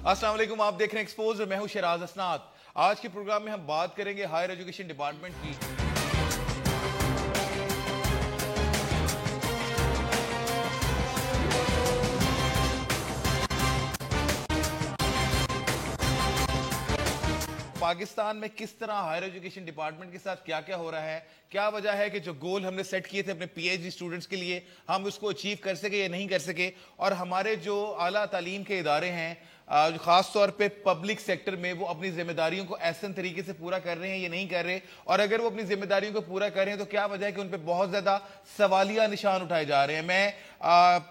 अस्सलाम वालेकुम, आप देख रहे हैं एक्सपोज और मैं हूं शराज असनाद। आज के प्रोग्राम में हम बात करेंगे हायर एजुकेशन डिपार्टमेंट की। पाकिस्तान में किस तरह हायर एजुकेशन डिपार्टमेंट के साथ क्या क्या हो रहा है, क्या वजह है कि जो गोल हमने सेट किए थे अपने पीएचडी स्टूडेंट्स के लिए हम उसको अचीव कर सके या नहीं कर सके, और हमारे जो आला तालीम के इदारे हैं खास तौर पे पब्लिक सेक्टर में वो अपनी जिम्मेदारियों को ऐसे तरीके से पूरा कर रहे हैं या नहीं कर रहे, और अगर वो अपनी जिम्मेदारियों को पूरा कर रहे हैं तो क्या वजह है कि उन पे बहुत ज्यादा सवालिया निशान उठाए जा रहे हैं। मैं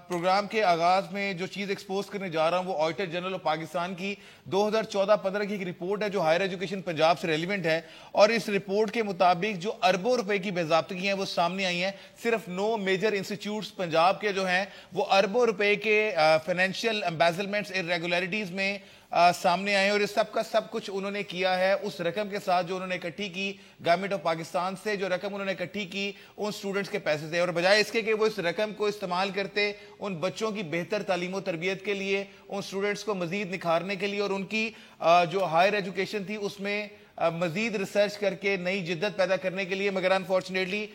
प्रोग्राम के आगाज में जो चीज एक्सपोज करने जा रहा हूं वो ऑडिटर जनरल ऑफ पाकिस्तान की 2014-15 की एक रिपोर्ट है जो हायर एजुकेशन पंजाब से रेलिवेंट है, और इस रिपोर्ट के मुताबिक जो अरबों रुपए की बेज़ाब्तगी हैं वो सामने आई हैं। सिर्फ 9 मेजर इंस्टीट्यूट्स पंजाब के जो हैं वो अरबों रुपए के फाइनेंशियल एम्बेजलमेंट्स, इरेगुलरिटीज में सामने आए, और इस सब का सब कुछ उन्होंने किया है उस रकम के साथ जो उन्होंने इकट्ठी की गवर्नमेंट ऑफ पाकिस्तान से, जो रकम उन्होंने इकट्ठी की उन स्टूडेंट्स के पैसे से, और बजाय इसके कि वो इस रकम को इस्तेमाल करते उन बच्चों की बेहतर तालीम और तरबियत के लिए, उन स्टूडेंट्स को मजीद निखारने के लिए और उनकी जो हायर एजुकेशन थी उसमें मजीद रिसर्च करके नई जिद्दत पैदा करने के लिए, मगर अनफॉर्चुनेटली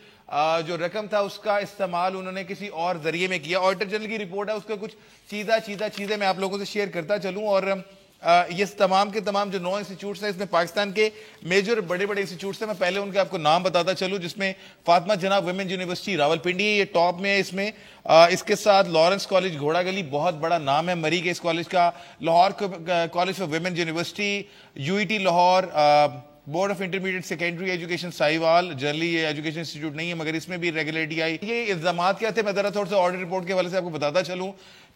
जो रकम था उसका इस्तेमाल उन्होंने किसी और जरिए में किया। ऑडिटर जनरल की रिपोर्ट है, उसका कुछ चीज़ा चीज़ें मैं आप लोगों से शेयर करता चलूं, और ये तमाम के तमाम जो 9 इंस्टीट्यूट्स हैं इसमें पाकिस्तान के मेजर बड़े बड़े इंस्टीट्यूट्स हैं। मैं पहले उनके आपको नाम बताता चलूं, जिसमें फातिमा जनाब वुमेन्स यूनिवर्सिटी रावलपिंडी ये टॉप में है इसमें। इसके साथ लॉरेंस कॉलेज घोड़ा गली बहुत बड़ा नाम है मरी के इस कॉलेज का, Lahore college for womens university, UET Lahore, board of intermediate secondary education Sahiwal, generally ये एजुकेशन इंस्टीट्यूट नहीं है मगर इसमें भी रेगुलेटरी आई। ये इल्जाम क्या थे मैं जरा थोड़ा सा ऑडिट रिपोर्ट के हवाले से आपको बताता चलूं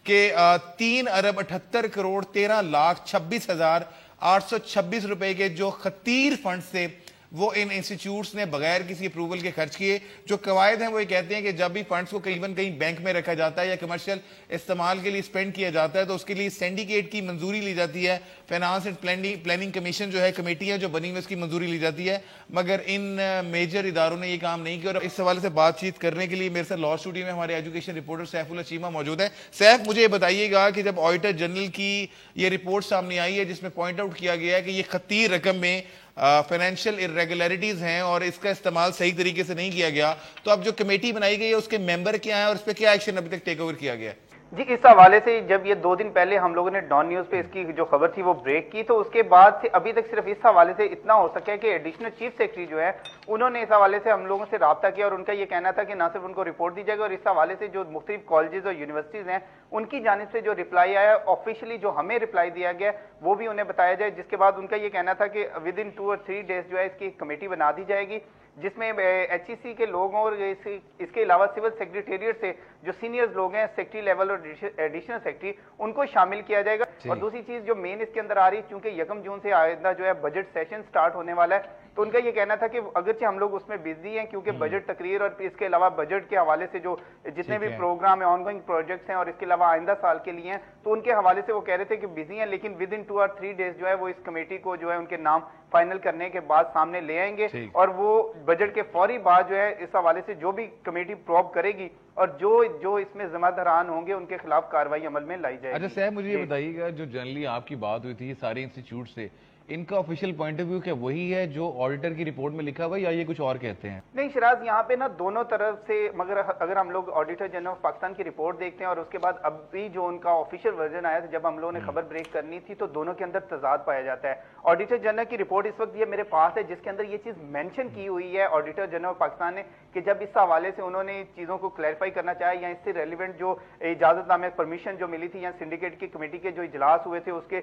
कि 3 अरब 78 करोड़ 13 लाख 26,826 रुपए के जो खतीर फंड थे वो इन इंस्टीट्यूट्स ने बगैर किसी अप्रूवल के खर्च किए। जो कवायद हैं वो ये कहते हैं कि जब भी फंड्स को कहीं बैंक में रखा जाता है या कमर्शियल इस्तेमाल के लिए स्पेंड किया जाता है तो उसके लिए सिंडिकेट की मंजूरी ली जाती है, फाइनेंस एंड प्लानिंग कमीशन जो है कमेटियां जो बनी हुई उसकी मंजूरी ली जाती है, मगर इन मेजर इदारों ने ये काम नहीं किया। और इस हवाले से बातचीत करने के लिए मेरे साथ लॉ स्टूडियो में हमारे एजुकेशन रिपोर्टर सैफुल्लाह चीमा मौजूद है। सैफ, मुझे बताइएगा कि जब ऑडिटर जनरल की ये रिपोर्ट सामने आई है जिसमें पॉइंट आउट किया गया है कि ये खतीर रकम में फाइनेंशियल इरेगुलरिटीज हैं और इसका इस्तेमाल सही तरीके से नहीं किया गया, तो अब जो कमेटी बनाई गई है उसके मेंबर क्या है और उस पर क्या एक्शन अभी तक टेक ओवर किया गया है? जी, इस हवाले से जब ये 2 दिन पहले हम लोगों ने डॉन न्यूज पे इसकी जो खबर थी वो ब्रेक की, तो उसके बाद से अभी तक सिर्फ इस हवाले से इतना हो सका है कि एडिशनल चीफ सेक्रेटरी जो है उन्होंने इस हवाले से हम लोगों से राब्ता किया और उनका ये कहना था कि ना सिर्फ उनको रिपोर्ट दी जाएगी और इस हवाले से जो मुख्तलिफ कॉलेजेस और यूनिवर्सिटीज हैं उनकी जानिब से जो रिप्लाई आया ऑफिशियली जो हमें रिप्लाई दिया गया वो भी उन्हें बताया जाए, जिसके बाद उनका ये कहना था कि विद इन 2 और 3 डेज जो है इसकी कमेटी बना दी जाएगी जिसमें एचईसी के लोग और इसके अलावा सिविल सेक्रेटेरिएट से जो सीनियर्स लोग हैं सेक्रेटरी लेवल और एडिशनल सेक्रेटरी उनको शामिल किया जाएगा। और दूसरी चीज जो मेन इसके अंदर आ रही है, क्योंकि 1 जून से आइंदा जो है बजट सेशन स्टार्ट होने वाला है, तो उनका ये कहना था कि अगरचे हम लोग उसमें बिजी हैं क्योंकि बजट तकरीर और इसके अलावा बजट के हवाले से जो जितने भी प्रोग्राम है ऑनगोइंग प्रोजेक्ट्स हैं और इसके अलावा आइंदा साल के लिए हैं, तो उनके हवाले से वो कह रहे थे कि बिजी हैं, लेकिन विद इन 2 और 3 डेज जो है वो इस कमेटी को जो है उनके नाम फाइनल करने के बाद सामने ले आएंगे और वो बजट के फौरी बाद जो है इस हवाले से जो भी कमेटी प्रोब करेगी और जो इसमें जिम्मेदारान होंगे उनके खिलाफ कार्रवाई अमल में लाई जाएगी। अच्छा साहब, मुझे ये बताइएगा जो जनरली आपकी बात हुई थी सारे इंस्टीट्यूट से, इनका ऑफिशियल पॉइंट ऑफ व्यू क्या वही है जो ऑडिटर की रिपोर्ट में लिखा हुआ है या ये कुछ और कहते हैं? नहीं शराज, यहाँ पे ना दोनों तरफ से, मगर अगर हम लोग ऑडिटर जनरल ऑफ पाकिस्तान की रिपोर्ट देखते हैं और उसके बाद अभी जो उनका ऑफिशियल वर्जन आया था जब हम लोगों ने खबर ब्रेक करनी थी, तो दोनों के अंदर तजाद पाया जाता है। ऑडिटर जनरल की रिपोर्ट इस वक्त ये मेरे पास है जिसके अंदर ये चीज मेंशन की हुई है ऑडिटर जनरल ऑफ पाकिस्तान ने कि जब इस हवाले से उन्होंने चीजों को क्लैरिफाई करना चाहा या इससे रेलिवेंट जो इजाजतनामे परमिशन जो मिली थी या सिंडिकेट की कमेटी के जो इजलास हुए थे उसके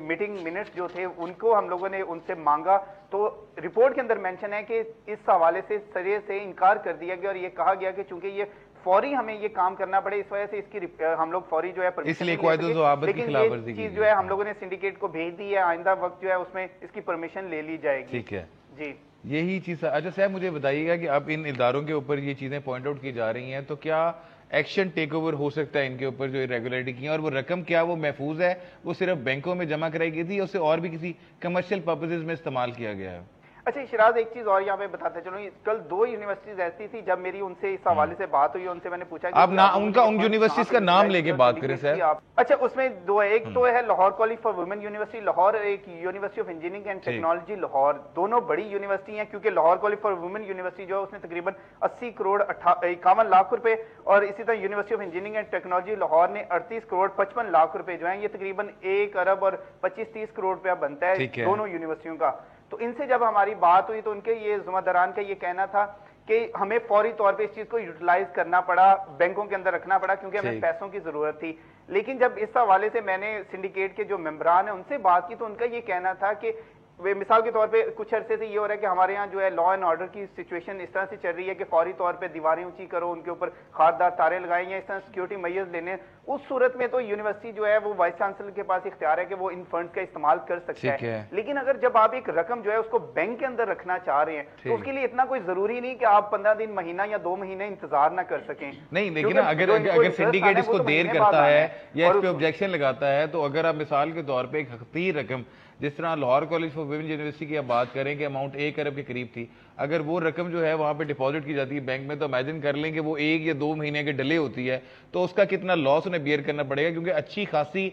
मीटिंग मिनट्स जो थे उनको हम लोगों ने उनसे मांगा, तो रिपोर्ट के अंदर मेंशन है कि इस हवाले से सरे से इनकार कर दिया गया और ये कहा गया कि चूंकि ये फौरी हमें ये काम करना पड़े इस वजह से इसकी हम लोग फौरी जो है इसलिए लेकिन ये चीज जो है हम लोगों ने सिंडिकेट को भेज दी है, आइंदा वक्त जो है उसमें इसकी परमिशन ले ली जाएगी। ठीक है जी, यही चीज। अच्छा साहब, मुझे बताइएगा कि अब इन इदारों के ऊपर ये चीजें पॉइंट आउट की जा रही हैं, तो क्या एक्शन टेक ओवर हो सकता है इनके ऊपर जो इरेगुलरिटी की है, और वो रकम क्या वो महफूज है, वो सिर्फ बैंकों में जमा कराई गई थी या उसे और भी किसी कमर्शियल पर्पसेज में इस्तेमाल किया गया है? अच्छा शिराज, एक चीज और यहाँ पे बताते चलो, कल 2 यूनिवर्सिटीज ऐसी थी जब मेरी उनसे इस हवाले से बात हुई, उनसे मैंने पूछा आप ना उनका उन यूनिवर्सिटीज का नाम लेके बात करें सर। अच्छा, उसमें 2 है, एक तो है Lahore college for women university Lahore, एक university of engineering and technology Lahore. दोनों बड़ी यूनिवर्सिटी हैं, क्योंकि Lahore college for women university जो है उसने तकरीबन 80 करोड़ 51 लाख रुपए, और इसी तरह university of engineering and technology Lahore ने 38 करोड़ 55 लाख रुपए जो है, ये तकरीबन 1 अरब और 25-30 करोड़ रुपया बनता है दोनों यूनिवर्सिटियों का। तो इनसे जब हमारी बात हुई तो उनके ये जुम्मेदारान का ये कहना था कि हमें फौरी तौर पे इस चीज को यूटिलाइज करना पड़ा, बैंकों के अंदर रखना पड़ा, क्योंकि हमें पैसों की जरूरत थी। लेकिन जब इस हवाले से मैंने सिंडिकेट के जो मेंबरान है उनसे बात की तो उनका ये कहना था कि वे मिसाल के तौर पे कुछ अरसे से ये हो रहा है कि हमारे यहाँ जो है लॉ एंड ऑर्डर की सिचुएशन इस तरह से चल रही है कि फौरी तौर पे दीवारें ऊंची करो, उनके ऊपर खारदार तारे लगाएं या इस तरह सिक्योरिटी मेजर्स लेने। उस सूरत में तो यूनिवर्सिटी जो है वो वाइस चांसलर के पास इख्तियार है कि वो इन फंड्स का इस्तेमाल कर सकता है। लेकिन अगर जब आप एक रकम जो है उसको बैंक के अंदर रखना चाह रहे हैं तो उसके लिए इतना कोई जरूरी नहीं कि आप 15 दिन, महीना या 2 महीने इंतजार ना कर सकें। नहीं, लेकिन अगर सिंडिकेट इसको देर करता है या इस पे ऑब्जेक्शन लगाता है, तो अगर आप मिसाल के तौर पर एक हकीर रकम, जिस तरह Lahore college for women university की आप बात करें कि अमाउंट 1 अरब के करीब थी, अगर वो रकम जो है वहां पे डिपॉजिट की जाती है बैंक में, तो इमेजिन कर लें कि वो 1 या 2 महीने के डिले होती है, तो उसका कितना लॉस उन्हें बियर करना पड़ेगा, क्योंकि अच्छी खासी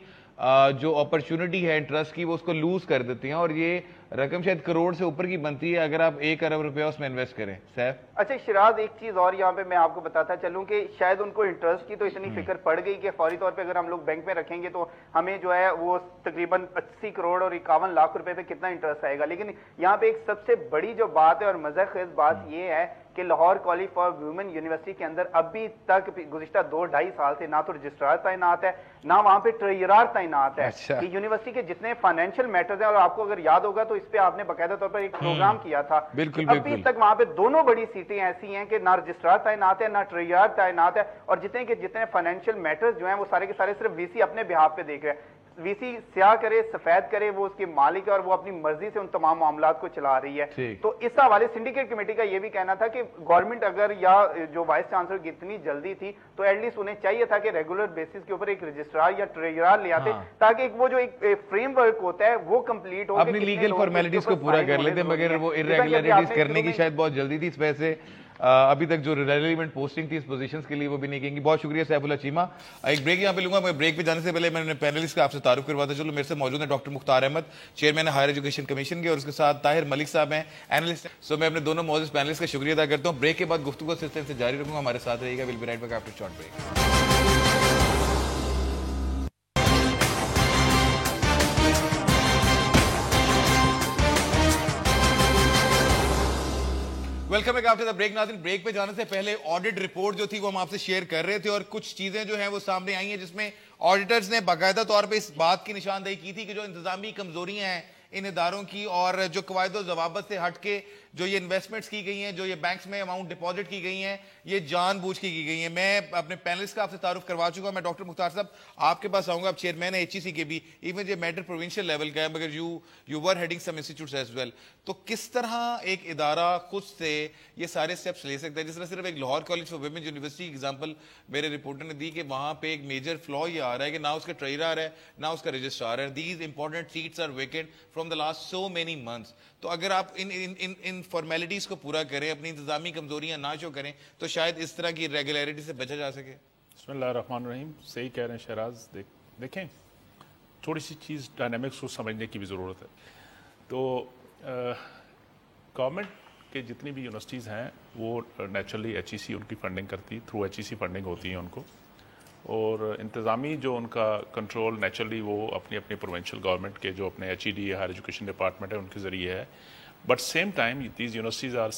जो अपॉर्चुनिटी है इंटरेस्ट की वो उसको लूज कर देती हैं, और ये रकम शायद करोड़ से ऊपर की बनती है अगर आप 1 अरब रुपया उसमें इन्वेस्ट करें। सैफ, अच्छा शिराज, एक चीज और यहाँ पे मैं आपको बताता चलूं कि शायद उनको इंटरेस्ट की तो इतनी फिक्र पड़ गई कि फौरी तौर पे अगर हम लोग बैंक में रखेंगे तो हमें जो है वो तकरीबन 80 करोड़ और 51 लाख रुपए पे कितना इंटरेस्ट आएगा। लेकिन यहाँ पे एक सबसे बड़ी जो बात है और मज़ेखेज़ बात ये है कि Lahore college for women university के अंदर अभी तक गुज़िश्ता 2-2.5 साल से ना तो रजिस्ट्रार तैनात है ना वहां पे ट्रेजरार तैनात है। कि यूनिवर्सिटी के जितने फाइनेंशियल मैटर्स हैं, और आपको अगर याद होगा तो इस पे आपने बाकायदा तौर पर एक प्रोग्राम किया था, अभी तक वहां पे दोनों बड़ी सीटें ऐसी हैं कि ना रजिस्ट्रार तैनात है ना ट्रेजरार तैनात है, और जितने फाइनेंशियल मैटर्स जो हैं वो सारे के सारे सिर्फ वीसी अपने बिहाफ पे देख रहे हैं। वीसी स्याह करे सफेद करे, वो उसके मालिक है और वो अपनी मर्जी से उन तमाम मामलात को चला रही है। तो इस हवाले सिंडिकेट कमेटी का ये भी कहना था कि गवर्नमेंट अगर या जो वाइस चांसलर की इतनी जल्दी थी तो एटलीस्ट उन्हें चाहिए था कि रेगुलर बेसिस के ऊपर एक रजिस्ट्रार या ट्रेजरार ले आते, ताकि वो जो एक फ्रेमवर्क होता है वो कंप्लीट हो, अपनी लीगल फॉर्मेलिटीज को पूरा कर लेते, मगर वो इरेगुलरिटीज करने की शायद बहुत जल्दी थी, इस वजह से अभी तक जो रिलेवेंट पोस्टिंग थी इस पोजीशंस के लिए वो भी नहीं कहेंगी। बहुत शुक्रिया सैफुल्लाह चीमा। एक ब्रेक यहाँ पे लूंगा, मैं ब्रेक पे जाने से पहले मैंने पैनलिस्ट का आपसे तारुफ करवाता चलो। मेरे से मौजूद है doctor Mukhtar Ahmad, chairman higher education commission के, और उसके साथ ताहिर मलिक साहब हैं, एनालिस्ट। सो मैं अपने दोनों मौजूद पैनलिस्ट का शुक्रिया अदा करता हूँ। ब्रेक के बाद गुफ्तगू सिलसिले से जारी रखूंगा, हमारे साथ रहिएगा। Will be right back after short break. Welcome back after the break. नाज़रीन, ब्रेक पे जाने से पहले ऑडिट रिपोर्ट जो थी वो हम आपसे शेयर कर रहे थे, और कुछ चीजें जो हैं वो सामने आई हैं जिसमें ऑडिटर्स ने बाकायदा तौर पे इस बात की निशानदेही की थी कि जो इंतजामी कमजोरियां हैं इन इदारों की, और जो कवायद और ज़वाबत से हट के जो ये इन्वेस्टमेंट्स की गई हैं, जो ये बैंक्स में अमाउंट डिपॉजिट की गई हैं, ये जानबूझ के की गई हैं। मैं अपने पैनलिस्ट का आपसे तारुफ करवा चुका हूं। मैं डॉक्टर मुख्तार साहब आपके पास आऊंगा, आप चेयरमैन है एचईसी के भी, इवन ये मैटर प्रोविंशियल लेवल का है, मगर you were heading some institutes as well. तो किस तरह एक इदारा खुद से ये सारे स्टेप्स ले सकता है? जिस तरह सिर्फ एक Lahore college for women university example मेरे रिपोर्टर ने दी कि वहां पे एक मेजर फ्लॉ ये आ रहा है कि ना उसका ट्रेजरर है ना उसका रजिस्ट्रार है। These important seats are vacant from the last so many months. तो अगर आप इन फॉर्मेलिटीज को पूरा करें, अपनी इंतजामी कमजोरियां ना शो करें, तो शायद इस तरह की रेगुलरिटी से बचा जा सके। बिस्मिल्लाहिर्रहमानिर्रहीम, सही कह रहे हैं शहराज। देखें, थोड़ी सी चीज़ डायनामिक्स को समझने की भी ज़रूरत है। तो गवर्नमेंट के जितनी भी यूनिवर्सिटीज़ हैं वो नेचुरली एचईसी उनकी फंडिंग करती, थ्रू एचईसी फंडिंग होती है उनको, और इंतज़ामी जो उनका कंट्रोल नेचुरली वो अपनी अपनी प्रोविंशियल गवर्नमेंट के जो अपने एचईडी हायर एजुकेशन डिपार्टमेंट है उनके ज़रिए है। But same time these universities are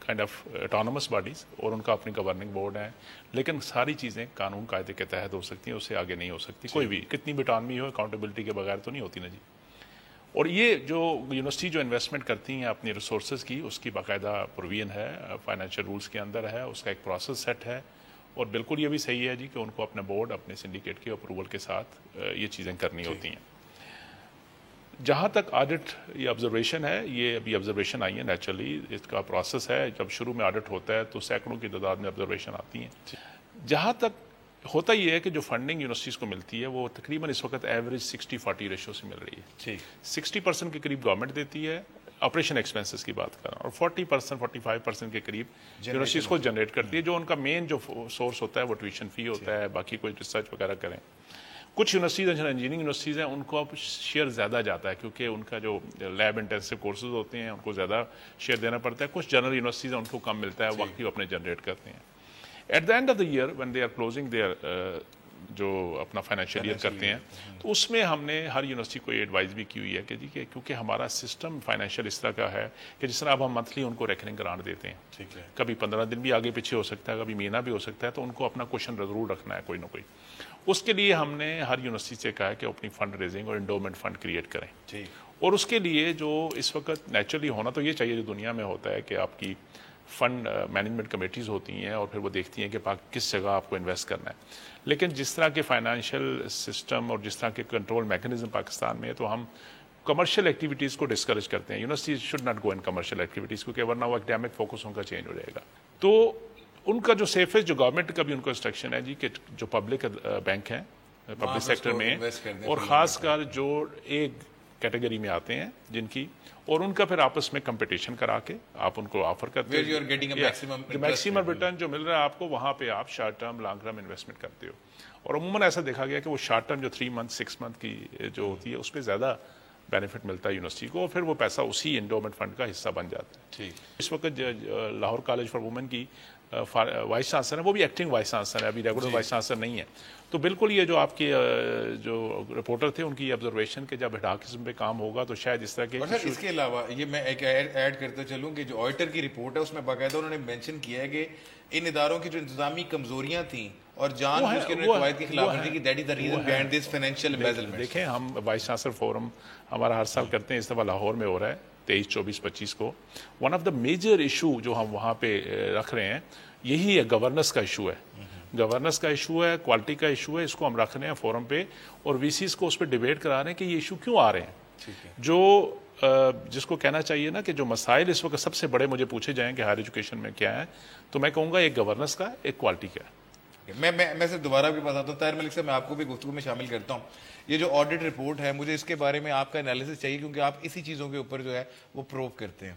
kind of autonomous bodies, और उनका अपनी गवर्निंग बोर्ड है, लेकिन सारी चीज़ें कानून कायदे के तहत हो सकती हैं, उससे आगे नहीं हो सकती। कोई भी कितनी भी ऑटोनमी हो, अकाउंटेबिलिटी के बगैर तो नहीं होती ना जी। और ये जो यूनिवर्सिटी जो इन्वेस्टमेंट करती हैं अपनी रिसोर्सेज की, उसकी बाकायदा प्रोविजन है, फाइनेंशियल रूल्स के अंदर है, उसका एक प्रोसेस सेट है। और बिल्कुल ये भी सही है जी कि उनको अपने बोर्ड, अपने सिंडिकेट के अप्रूवल के साथ ये चीज़ें करनी होती हैं। जहाँ तक ऑडिट ये ऑब्जर्वेशन है, ये अभी ऑब्जर्वेशन आई है, नेचुरली इसका प्रोसेस है। जब शुरू में ऑडिट होता है तो सैकड़ों की तादाद में ऑब्जर्वेशन आती हैं। जहाँ तक होता ही है कि जो फंडिंग यूनिवर्सिटीज़ को मिलती है वो तकरीबन इस वक्त एवरेज 60-40 रेशो से मिल रही है। 60% के करीब गवर्नमेंट देती है, ऑपरेशन एक्सपेंसेस की बात कर रहा हूँ, और 40% 45% के करीब यूनिवर्सिटीज़ को जनरेट करती है, जो उनका मेन जो सोर्स होता है वो ट्यूशन फी होता है, बाकी कोई रिसर्च वगैरह करें। कुछ यूनिवर्सिटीज़ इंजीनियरिंग यूनिवर्सिटीज़ हैं, उनको अब शेयर ज़्यादा जाता है क्योंकि उनका जो लैब इंटेंसिव कोर्सेज होते हैं उनको ज़्यादा शेयर देना पड़ता है। कुछ जनरल यूनिवर्सिटीज़ हैं उनको कम मिलता है, बाकी वो अपने जनरेट करते हैं। At the end of the year when they are closing their जो अपना फाइनेंशियल ईयर करते हैं, तो उसमें हमने हर यूनिवर्सिटी को एडवाइस भी की हुई है कि जी कि क्योंकि हमारा सिस्टम फाइनेंशियल इस तरह का है कि जिस तरह अब हम मंथली उनको रेकरिंग ग्रांट देते हैं, ठीक है, कभी 15 दिन भी आगे पीछे हो सकता है, कभी महीना भी हो सकता है, तो उनको अपना क्वेश्चन जरूर रखना है कोई ना कोई। उसके लिए हमने हर यूनिवर्सिटी से कहा है कि अपनी फंड रेजिंग और इंडोमेंट फंड क्रिएट करें, और उसके लिए जो इस वक्त नेचुरली होना तो ये चाहिए जो दुनिया में होता है कि आपकी फंड मैनेजमेंट कमेटीज़ होती हैं और फिर वो देखती हैं कि किस जगह आपको इन्वेस्ट करना है। लेकिन जिस तरह के फाइनेंशियल सिस्टम और जिस तरह के कंट्रोल मैकेनिज्म पाकिस्तान में है, तो हम कमर्शियल एक्टिविटीज़ को डिस्करेज करते हैं। University should not go in commercial activities, क्योंकि वरना वो एकेडमिक फोकस उनका चेंज हो जाएगा। तो उनका जो सेफेस्ट, जो गवर्नमेंट का भी उनको इंस्ट्रक्शन है जी कि जो पब्लिक बैंक हैं पब्लिक सेक्टर में, और ख़ासकर जो एक कैटेगरी में आते हैं जिनकी, और उनका फिर आपस में कंपटीशन करा के आप उनको ऑफर करते हैं, मैक्सिमम रिटर्न जो मिल रहा है आपको, वहाँ पे आप short term long term investment करते हो। और अमूमन ऐसा देखा गया कि वो शॉर्ट टर्म जो 3 मंथ 6 मंथ की जो होती है, उस पर ज़्यादा बेनिफिट मिलता है यूनिवर्सिटी को, और फिर वो पैसा उसी इंडोमेंट फंड का हिस्सा बन जाता है। ठीक, इस वक्त लाहौर कॉलेज फॉर वुमेन की वाइस चांसलर है, वो भी एक्टिंग वाइस चांसलर है, अभी रेगुलर वाइस चांसलर नहीं है। तो बिल्कुल ये जो आपके जो रिपोर्टर थे उनकी ऑब्जर्वेशन के जब हेडाकिज्म पे काम होगा तो शायद इस तरह के। और सर इसके अलावा ये मैं एक ऐड करते चलूँ कि जो ऑडिटर की रिपोर्ट है उसमें बाकायदा उन्होंने मेंशन किया है कि इन इदारों की जो इंतजामी कमजोरियां थी और जानबूझ के कवायद की खिलाफवर्जी की, that is the reason behind this financial embezzlement. देखें, हम वाइस चांसलर फोरम हमारा हर साल करते हैं, इस दफा लाहौर में हो रहा है 23, 24, 25 को। One of the major issue जो हम वहाँ पे रख रहे हैं यही है, गवर्नेंस का इशू है, गवर्नेंस का इशू है, क्वालिटी का इशू है, इसको हम रख रहे हैं फोरम पे, और वीसीज को उस पर डिबेट करा रहे हैं कि ये इशू क्यों आ रहे हैं। जो जिसको कहना चाहिए ना कि जो मसाइल इस वक्त सबसे बड़े मुझे पूछे जाएं कि हायर एजुकेशन में क्या है, तो मैं कहूँगा एक गवर्नेंस का, एक क्वालिटी का। मैं सिर्फ दोबारा आपके पास आता हूँ ताहिर मलिक साहब, मैं आपको भी गुफ्तगू में शामिल करता हूँ। ये जो ऑडिट रिपोर्ट है, मुझे इसके बारे में आपका एनालिसिस चाहिए, क्योंकि आप इसी चीज़ों के ऊपर जो है वो प्रूव करते हैं।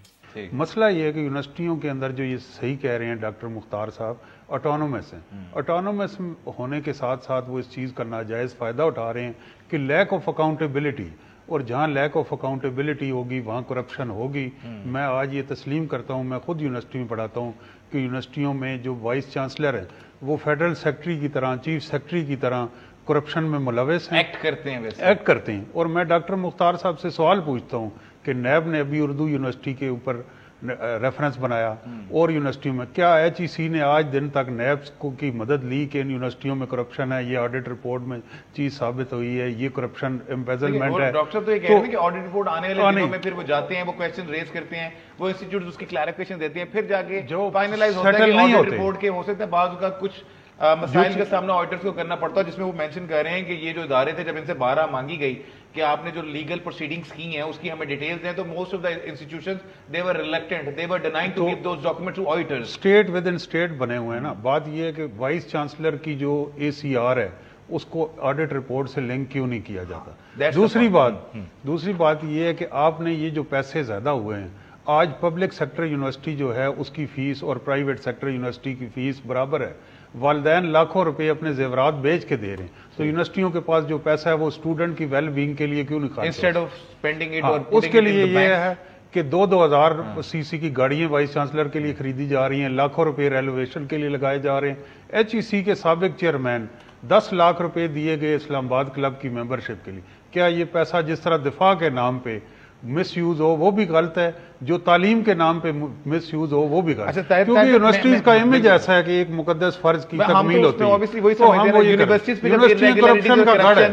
मसला ये है कि यूनिवर्सिटियों के अंदर जो ये सही कह रहे हैं डॉक्टर मुख्तार साहब, ऑटोनोमस हैं। ऑटोनोमस होने के साथ साथ वो इस चीज़ का नाजायज़ फ़ायदा उठा रहे हैं कि लैक ऑफ अकाउंटेबिलिटी, और जहाँ लैक ऑफ अकाउंटेबिलिटी होगी वहाँ करप्शन होगी। मैं आज ये तस्लीम करता हूँ, मैं खुद यूनिवर्सिटी में पढ़ाता हूँ कि यूनिवर्सिटियों में जो वाइस चांसलर हैं वो फेडरल सेक्रेटरी की तरह, चीफ सेक्रेटरी की तरह करप्शन में मुलविस हैं, एक्ट करते हैं, वैसे एक्ट करते हैं। और मैं डॉक्टर मुख्तार साहब से सवाल पूछता हूँ कि नैब ने अभी उर्दू यूनिवर्सिटी के ऊपर रेफरेंस बनाया, और यूनिवर्सिटियों में क्या HEC ने आज दिन तक नैब की मदद ली कि इन यूनिवर्सिटियों में करप्शन है? ये ऑडिट रिपोर्ट में चीज साबित हुई है, ये करप्शन एम्बेजलमेंट है। डॉक्टर तो ये कह रहे हैं कि ऑडिट रिपोर्ट आने वाले दिनों में फिर वो जाते हैं, वो क्वेश्चन रेज करते हैं, वो इंस्टीट्यूट उसकी क्लैरिफिकेशन देते हैं, फिर जाके जो फाइनलाइज होता है कि ऑडिट रिपोर्ट के हो सकते हैं बाज़ का कुछ मसाइल का सामना ऑडिटर्स को करना पड़ता है, जिसमें वो मेंशन कर रहे हैं कि ये जो इदारे थे, जब इनसे 12 मांगी गई कि आपने जो लीगल प्रोसीडिंग्स की हैं उसकी हमें डिटेल्स दें, तो most of the institutions they were reluctant, they were denying to give those documents to auditors. State within state बने हुए हैं ना। बात ये है कि वाइस चांसलर की जो ACR है उसको ऑडिट रिपोर्ट से लिंक क्यों नहीं किया जाता? दूसरी बात ये है कि आपने ये जो पैसे ज्यादा हुए हैं, आज पब्लिक सेक्टर यूनिवर्सिटी जो है उसकी फीस और प्राइवेट सेक्टर यूनिवर्सिटी की फीस बराबर है। वालदैन लाखों रुपए अपने जेवरात बेच के दे रहे हैं, तो यूनिवर्सिटियों के पास जो पैसा है वो स्टूडेंट की वेल बीइंग के लिए क्यों नहीं खर्च? इंस्टेड ऑफ स्पेंडिंग इट, और उसके लिए ये है कि 2,000 CC की गाड़ियां वाइस चांसलर के लिए खरीदी जा रही हैं, लाखों रुपए रेनोवेशन के लिए लगाए जा रहे हैं। HEC के साबिक चेयरमैन 10 लाख रुपए दिए गए इस्लामाबाद क्लब की मेंबरशिप के लिए। क्या ये पैसा जिस तरह दिफा के नाम पे मिस यूज हो वो भी गलत है, जो तालीम के नाम पे मिस यूज हो वो भी गलत है, क्योंकि यूनिवर्सिटीज का इमेज ऐसा है कि एक मुकद्दस फर्ज की तकमील होती है। तो हम वो यूनिवर्सिटीज पे करप्शन का गढ़ है,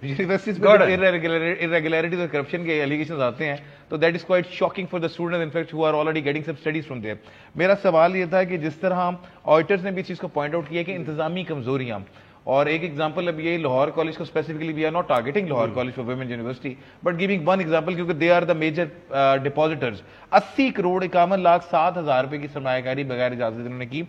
यूनिवर्सिटीज पे इरेगुलरिटीज और करप्शन के एलिगेशंस आते हैं, तो that is quite shocking for the students in fact who are already getting some studies from there. मेरा सवाल ये था कि जिस तरह हम ऑडिटर्स ने भी इस चीज को पॉइंट आउट किया कि इंतजामी कमजोरियां, और एक एग्जांपल अब ये लाहौर कॉलेज को specifically, we are not targeting Lahore college for women university but giving one example, क्योंकि they are the major depositors. 80 crore 51 lakh 7 हजार रुपए की सरमायाकारी बगैर इजाजत इन्होंने की।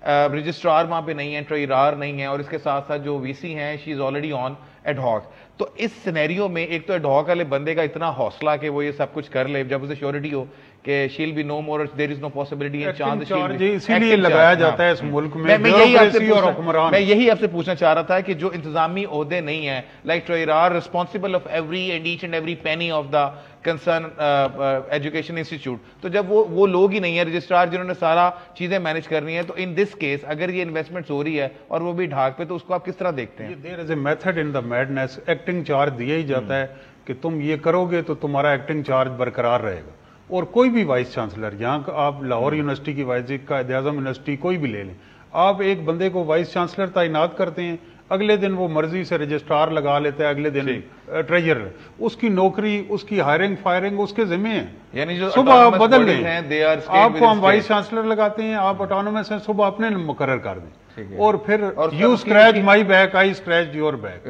رجسٹرار وہاں پہ نہیں ہے, ٹریرار نہیں ہے, اور اس کے ساتھ ساتھ جو وی سی ہیں شی is already on ad hoc. تو اس سینیریو میں ایک تو ایڈ ہاک والے بندے کا اتنا حوصلہ کہ وہ یہ سب کچھ کر لے, جب اسے شیورٹی ہو کہ shall be no more, there is no possibility in chance, اسی لیے لگایا جاتا ہے اس ملک میں میں یہی آپ سے پوچھنا چاہ رہا تھا کہ جو انتظامی عہدے نہیں ہیں, like treasurer responsible of every and each and every penny of the concern education institute, تو جب وہ لوگ ہی نہیں ہیں رجسٹرار جنہوں نے سارا چیزیں مینج کرنی ہے, تو ان دس کیس اگر یہ انویسٹمنٹ ہو رہی ہے اور وہ بھی ڈھاک پہ, تو اس کو آپ کس طرح دیکھتے ہیں؟ There is a method in the madness. Acting charge دیا ہی جاتا ہے کہ تم یہ کرو گے تو تمہارا ایکٹنگ چارج برقرار رہے گا. اور کوئی بھی وائس چانسلر, یہاں آپ لاہور یونیورسٹی کی وائس, قائد اعظم یونیورسٹی کوئی بھی لے لیں, آپ ایک بندے کو وائس چانسلر تعینات کرتے ہیں, اگلے دن وہ مرضی سے رجسٹرار لگا لیتا ہے, اگلے دن ٹریجرر, اس کی نوکری, اس کی ہائرنگ فائرنگ اس کے ذمہ ہیں. یعنی جو صبح آپ بدل لیں, آپ کو ہم وائس چانسلر لگاتے ہیں, آپ آٹونومس ہیں, صبح اپنے مقرر کر دیں, اور پھر you scratch my back I scratch your back.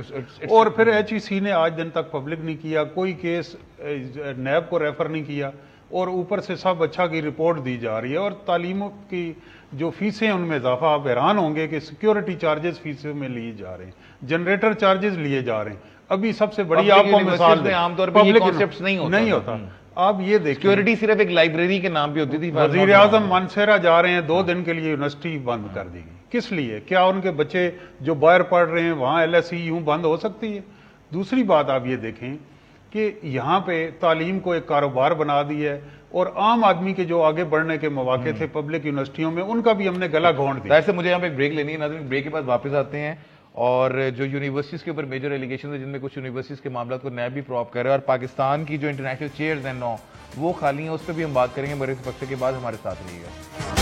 اور پھر ایچ ای سی نے آج دن تک پبلک نہیں کیا, کوئی کیس نیب کو ریفر نہیں کیا, اور اوپر سے سب اچھا کی رپورٹ دی جا رہی ہے. اور تعلیموں کی جو فیسیں ان میں اضافہ, آپ حیران ہوں گے کہ سیکیورٹی چارجز فیسوں میں لیے جا رہے ہیں, جنریٹر چارجز لیے جا رہے ہیں. ابھی سب سے بڑی آپ کو مثال دیں, عام طور پر یہ کانسیپٹس نہیں ہوتا. آپ یہ دیکھیں, سیکیورٹی صرف ایک لائبریری کے نام پہ ہوتی تھی. وزیر اعظم مانسیرا جا رہے ہیں, 2 دن کے لیے یونیورسٹی بند کر دی گئی. کس لیے؟ کیا ان کے بچے جو باہر پڑھ رہے ہیں وہاں ایل ایس سی یوں بند ہو سکتی ہے؟ دوسری بات آپ یہ دیکھیں کہ یہاں پہ تعلیم کو ایک کاروبار بنا دیا ہے, اور عام آدمی کے جو آگے بڑھنے کے مواقع تھے پبلک یونیورسٹیوں میں, ان کا بھی ہم نے گلا گھونٹ دیا. ویسے مجھے یہاں پہ ایک بریک لینی ہے ناظرین, بریک کے بعد واپس آتے ہیں, اور جو یونیورسٹیز کے اوپر میجر ایلیگیشن ہیں, جن میں کچھ یونیورسٹیز کے معاملات کو نیب بھی پرو اپ کر رہے ہیں, اور پاکستان کی جو انٹرنیشنل چیئرز ہیں 9 وہ خالی ہیں, اس پہ بھی ہم بات کریں گے. بڑے وقفے کے بعد ہمارے ساتھ رہیے گا.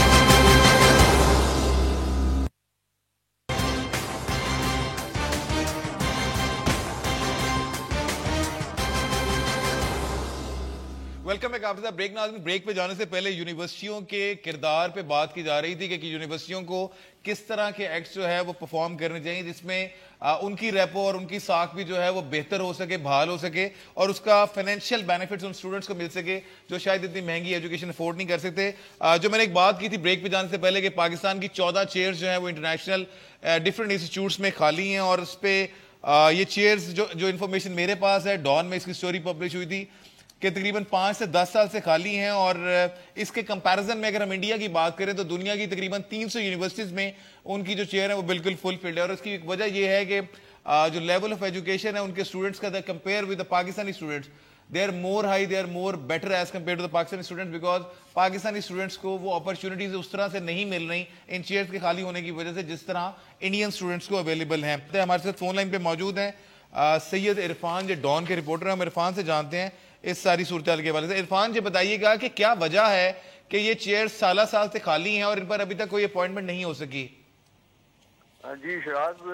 Welcome back after the break. ناظرین, بریک پہ جانے سے پہلے یونیورسٹیوں کے کردار پہ بات کی جا رہی تھی کہ یونیورسٹیوں کو کس طرح کے ایکٹس جو ہے وہ پرفارم کرنے چاہیے جس میں ان کی ریپو اور ان کی ساکھ بھی جو ہے وہ بہتر ہو سکے, بحال ہو سکے, اور اس کا فائنینشیل بینیفٹس ان اسٹوڈنٹس کو مل سکے جو شاید اتنی مہنگی ایجوکیشن افورڈ نہیں کر سکتے. جو میں نے ایک بات کی تھی بریک پہ جانے سے پہلے کہ پاکستان کی 14 چیئرز جو ہیں وہ انٹرنیشنل ڈفرینٹ انسٹیٹیوٹس میں خالی ہیں, اور اس پہ یہ چیئرز جو انفارمیشن میرے پاس ہے, ڈان میں اس کی سٹوری پبلش ہوئی تھی کہ تقریباً 5 سے 10 سال سے خالی ہیں. اور اس کے کمپیریزن میں اگر ہم انڈیا کی بات کریں تو دنیا کی تقریباً 300 یونیورسٹیز میں ان کی جو چیئر ہیں وہ بالکل فل فلڈ ہے. اور اس کی وجہ یہ ہے کہ جو لیول آف ایجوکیشن ہے ان کے اسٹوڈنٹس کا compare with the Pakistani students, they are more high, they are more better as compare to the Pakistani students, because Pakistani students کو وہ اپرچونیٹیز اس طرح سے نہیں مل رہی ان چیئرز کے خالی ہونے کی وجہ سے جس طرح انڈین اسٹوڈنٹس کو اویلیبل ہیں. ہمارے ساتھ فون لائن پہ موجود ہیں سید عرفان, جو ڈان کے رپورٹر ہیں. ہم عرفان سے جانتے ہیں اس ساری صورتحال کے حوالے سے. عرفان جی بتائیے گا کہ کیا وجہ ہے کہ یہ چیئر سالہ سال سے خالی ہیں اور ان پر ابھی تک کوئی اپوائنٹمنٹ نہیں ہو سکی؟ جی شراز,